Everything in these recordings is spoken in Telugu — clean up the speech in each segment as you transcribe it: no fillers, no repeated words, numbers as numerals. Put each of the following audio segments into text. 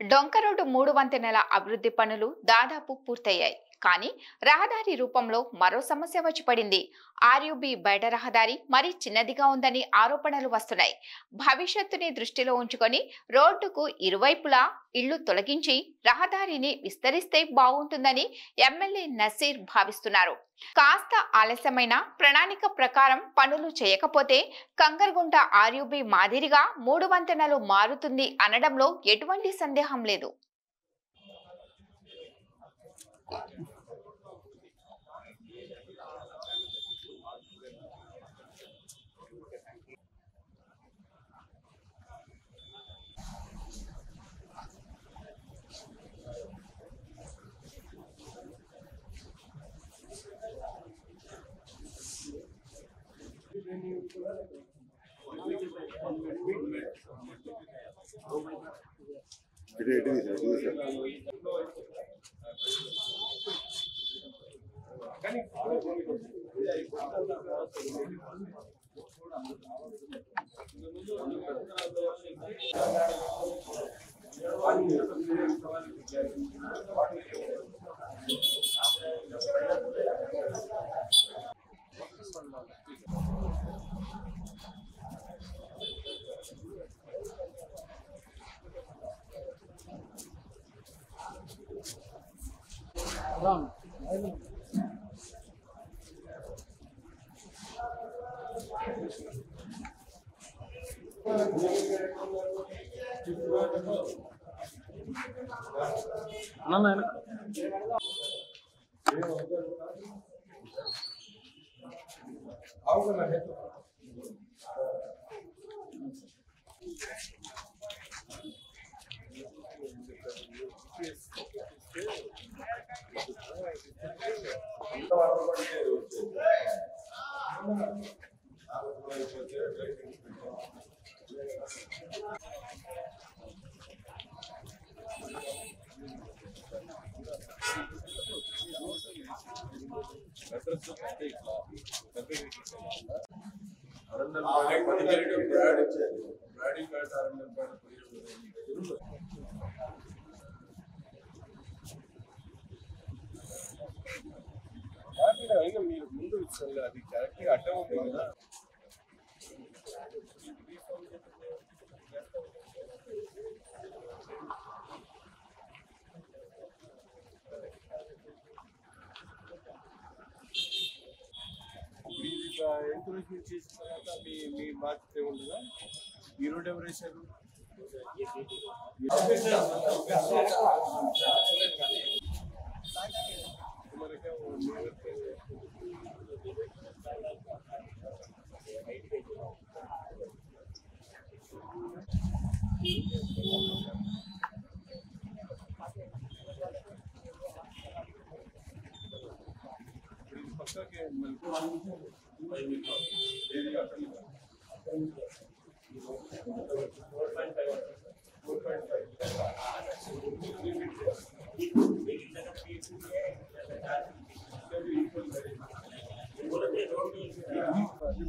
డొంక రోడ్డు 3 వంతెనల అభివృద్ధి పనులు దాదాపు పూర్తయ్యాయి. కానీ రహదారి రూపంలో మరో సమస్య వచ్చి పడింది. ఆర్యుబి బయట రహదారి మరీ చిన్నదిగా ఉందని ఆరోపణలు వస్తున్నాయి. భవిష్యత్తుని దృష్టిలో ఉంచుకొని రోడ్డుకు ఇరువైపులా ఇళ్లు తొలగించి రహదారిని విస్తరిస్తే బాగుంటుందని ఎమ్మెల్యే నసీర్ భావిస్తున్నారు. కాస్త ఆలస్యమైన ప్రణాళిక ప్రకారం పనులు చేయకపోతే కంగర్గుంట ఆర్యుబి మాదిరిగా 3 వంతెనలు మారుతుంది అనడంలో ఎటువంటి సందేహం లేదు. మీరు ముందు అది కరెక్ట్గా అట్టే ఉంటుంది కదా. ఎంకరేజ్మెంట్ చేసిన తర్వాత మీ బాధ్యత ఏముంటుందా? ఈ రోడ్ ఎవరు వేశారు?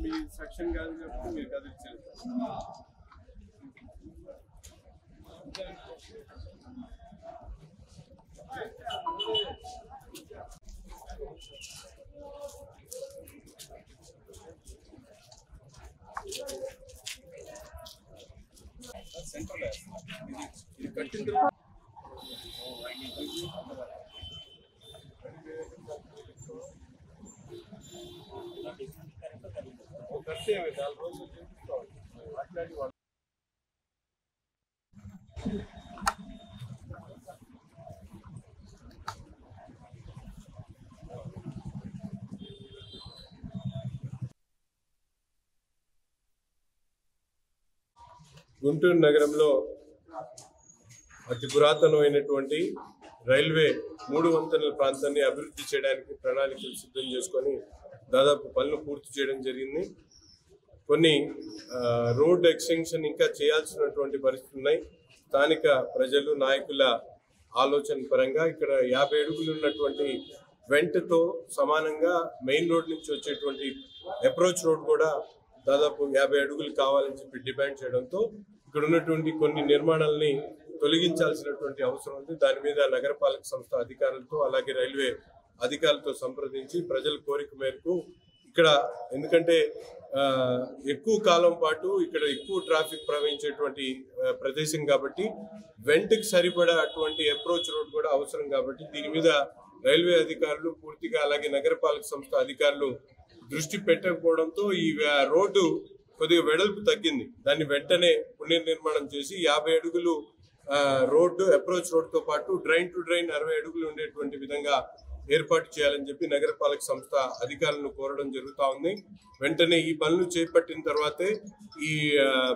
మీ సెక్షన్ కాదు కాబట్టి మీరు కదిలించారు. ఇది కట్టిన కట్టే 4 రోజులు చేయించుకోవాలి. మాట్లాడి గుంటూరు నగరంలో అతి పురాతనమైనటువంటి రైల్వే 3 వంతెనల ప్రాంతాన్ని అభివృద్ధి చేయడానికి ప్రణాళికలు సిద్ధం చేసుకొని దాదాపు పనులు పూర్తి చేయడం జరిగింది. కొన్ని రోడ్ ఎక్స్టెన్షన్ ఇంకా చేయాల్సినటువంటి పరిస్థితులు ఉన్నాయి. స్థానిక ప్రజలు నాయకుల ఆలోచన పరంగా ఇక్కడ 50 అడుగులు ఉన్నటువంటి వెంటతో సమానంగా మెయిన్ రోడ్ నుంచి వచ్చేటువంటి అప్రోచ్ రోడ్ కూడా దాదాపు 50 అడుగులు కావాలని చెప్పి డిమాండ్ చేయడంతో ఇక్కడ ఉన్నటువంటి కొన్ని నిర్మాణాలని తొలగించాల్సినటువంటి అవసరం ఉంది. దాని మీద నగరపాలక సంస్థ అధికారులతో అలాగే రైల్వే అధికారులతో సంప్రదించి ప్రజల కోరిక మేరకు ఇక్కడ ఎందుకంటే ఎక్కువ కాలం పాటు ఇక్కడ ఎక్కువ ట్రాఫిక్ ప్రవహించేటువంటి ప్రదేశం కాబట్టి వెంటకి సరిపడా అటువంటి అప్రోచ్ రోడ్ కూడా అవసరం కాబట్టి దీని మీద రైల్వే అధికారులు పూర్తిగా అలాగే నగరపాలక సంస్థ అధికారులు దృష్టి పెట్టకపోవడంతో ఈ రోడ్డు కొద్దిగా వెడల్పు తగ్గింది. దాన్ని వెంటనే పునర్నిర్మాణం చేసి 50 అడుగులు రోడ్డు అప్రోచ్ రోడ్తో పాటు డ్రైన్ టు డ్రైన్ 60 అడుగులు ఉండేటువంటి విధంగా ఏర్పాటు చేయాలని చెప్పి నగరపాలక సంస్థ అధికారులను కోరడం జరుగుతూ ఉంది. వెంటనే ఈ పనులు చేపట్టిన తర్వాతే ఈ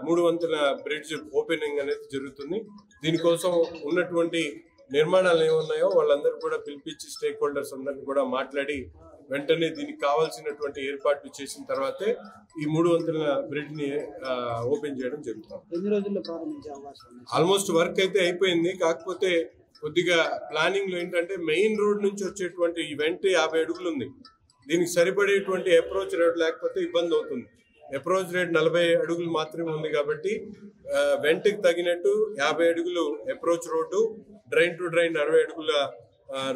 3 వంతుల బ్రిడ్జ్ ఓపెనింగ్ అనేది జరుగుతుంది. దీనికోసం ఉన్నటువంటి నిర్మాణాలు ఏమున్నాయో వాళ్ళందరూ కూడా పిలిపించి స్టేక్ హోల్డర్స్ అందరినీ కూడా మాట్లాడి వెంటనే దీనికి కావాల్సినటువంటి ఏర్పాట్లు చేసిన తర్వాతే ఈ 3 వంతుల బ్రిడ్జ్ ని ఓపెన్ చేయడం జరుగుతుంది. ఎన్ని రోజుల్లో ప్రారంభించే అవకాశం ఉంది? ఆల్మోస్ట్ వర్క్ అయితే అయిపోయింది. కాకపోతే కొద్దిగా ప్లానింగ్ లో ఏంటంటే మెయిన్ రోడ్ నుంచి వచ్చేటువంటి ఈవెంట్ 50 అడుగులు ఉంది. దీనికి సరిపడేటువంటి అప్రోచ్ రోడ్ లేకపోతే ఇబ్బంది అవుతుంది. అప్రోచ్ రోడ్ 40 అడుగులు మాత్రమే ఉంది కాబట్టి వెంటకి తగినట్టు 50 అడుగులు approach road, drain to drain 60 అడుగుల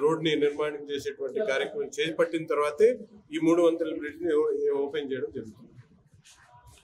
రోడ్ ని నిర్మాణం చేసేటువంటి కార్యక్రమం చేపట్టిన తర్వాతే ఈ 3 వంతుల బ్రిడ్జ్ ని ఓపెన్ చేయడం జరుగుతుంది.